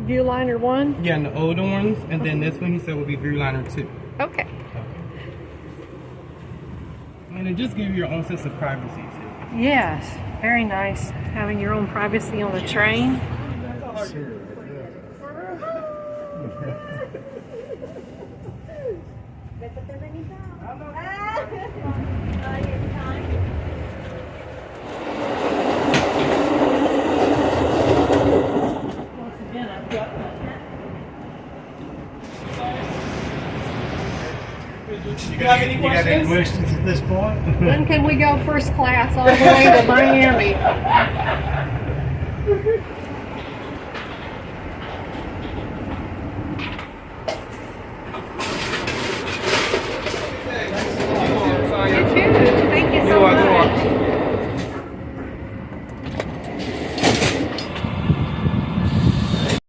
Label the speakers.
Speaker 1: Viewliner 1?
Speaker 2: Yeah, and the older ones, and then this one he said will be Viewliner 2.
Speaker 1: Okay.
Speaker 2: And it just gives you your own sense of privacy too.
Speaker 1: Yes, very nice having your own privacy on the train.
Speaker 2: You got any
Speaker 3: questions at this point?
Speaker 1: When can we go first class all the way to Miami?